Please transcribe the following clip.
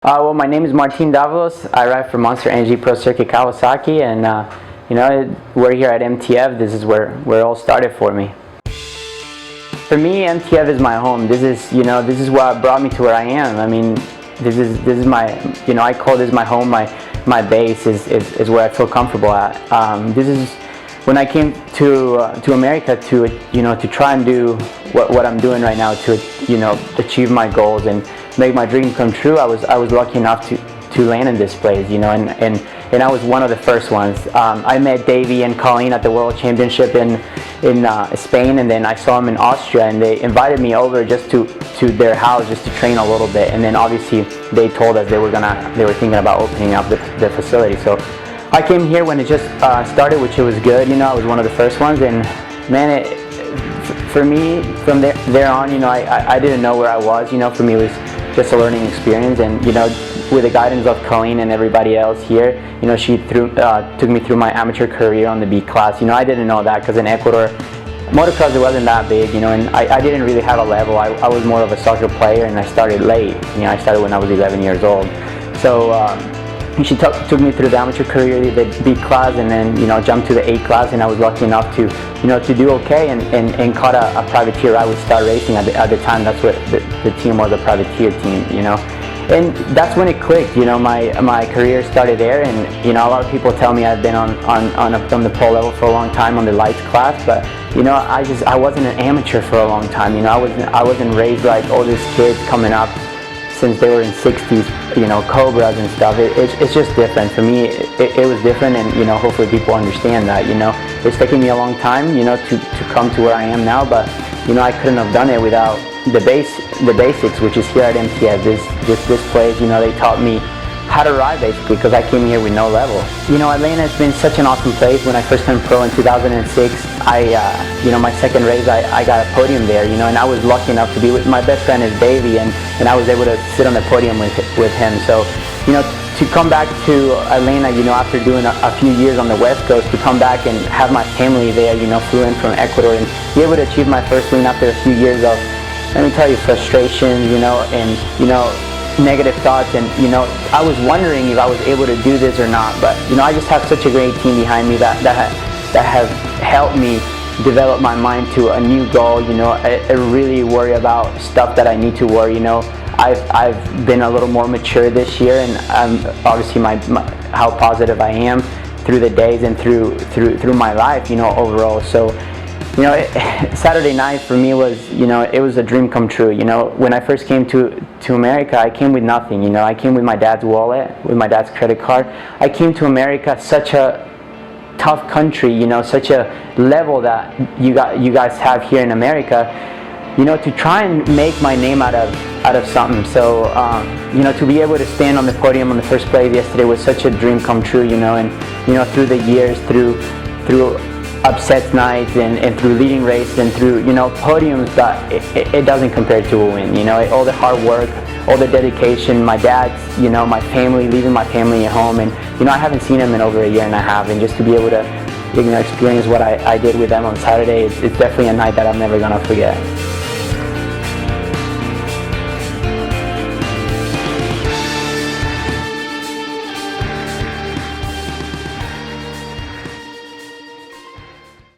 Well, my name is Martin Davalos. I ride for Monster Energy Pro Circuit Kawasaki, and we're here at MTF. This is where it all started for me. For me, MTF is my home. This is what brought me to where I am. I mean, this is my, I call this my home. My base is where I feel comfortable at. This is when I came to America to try and do what I'm doing right now to achieve my goals and make my dream come true. I was lucky enough to land in this place, and I was one of the first ones. I met Davey and Colleen at the World Championship in Spain, and then I saw them in Austria, and they invited me over just to their house just to train a little bit. And then obviously they told us they were thinking about opening up the facility. So I came here when it just started, which it was good. I was one of the first ones, and man, for me from there on, I didn't know where I was. For me it was just a learning experience, and with the guidance of Colleen and everybody else here, she took me through my amateur career on the B class. I didn't know that because in Ecuador, motocross, it wasn't that big, and I didn't really have a level. I was more of a soccer player, and I started late. I started when I was 11 years old. So she took me through the amateur career, the B class, and then jumped to the A class, and I was lucky enough to do okay and caught a privateer ride with Star Racing at the time. That's what the team was, a privateer team, and that's when it clicked. My career started there, and a lot of people tell me I've been on the pro level for a long time on the lights class, but I wasn't an amateur for a long time. I wasn't raised like all these kids coming up since they were in 60s, Cobras and stuff. It's just different. For me, it was different, and hopefully people understand that. It's taken me a long time, to come to where I am now, but I couldn't have done it without the basics, which is here at MTF. This place, they taught me how to ride basically, because I came here with no level. Atlanta has been such an awesome place. When I first turned pro in 2006, my second race, I got a podium there, and I was lucky enough to be with my best friend is Davey, and I was able to sit on the podium with him. So, to come back to Atlanta, after doing a few years on the West Coast, to come back and have my family there, flew in from Ecuador, and be able to achieve my first win after a few years of, let me tell you, frustration, and, negative thoughts, and I was wondering if I was able to do this or not, but I just have such a great team behind me that have helped me develop my mind to a new goal. I really worry about stuff that I need to worry. I've been a little more mature this year, and obviously how positive I am through the days and through my life, overall. So Saturday night for me was, it was a dream come true. When I first came to America, I came with nothing. I came with my dad's wallet, with my dad's credit card. I came to America, such a tough country, such a level that you guys have here in America, to try and make my name out of something. So to be able to stand on the podium on the first place yesterday was such a dream come true. And through the years, through upset nights and through leading races and through podiums, that it doesn't compare to a win. All the hard work, all the dedication, my dad's, my family, leaving my family at home, and I haven't seen them in over a year and a half, and just to be able to experience what I did with them on Saturday, it's definitely a night that I'm never gonna forget.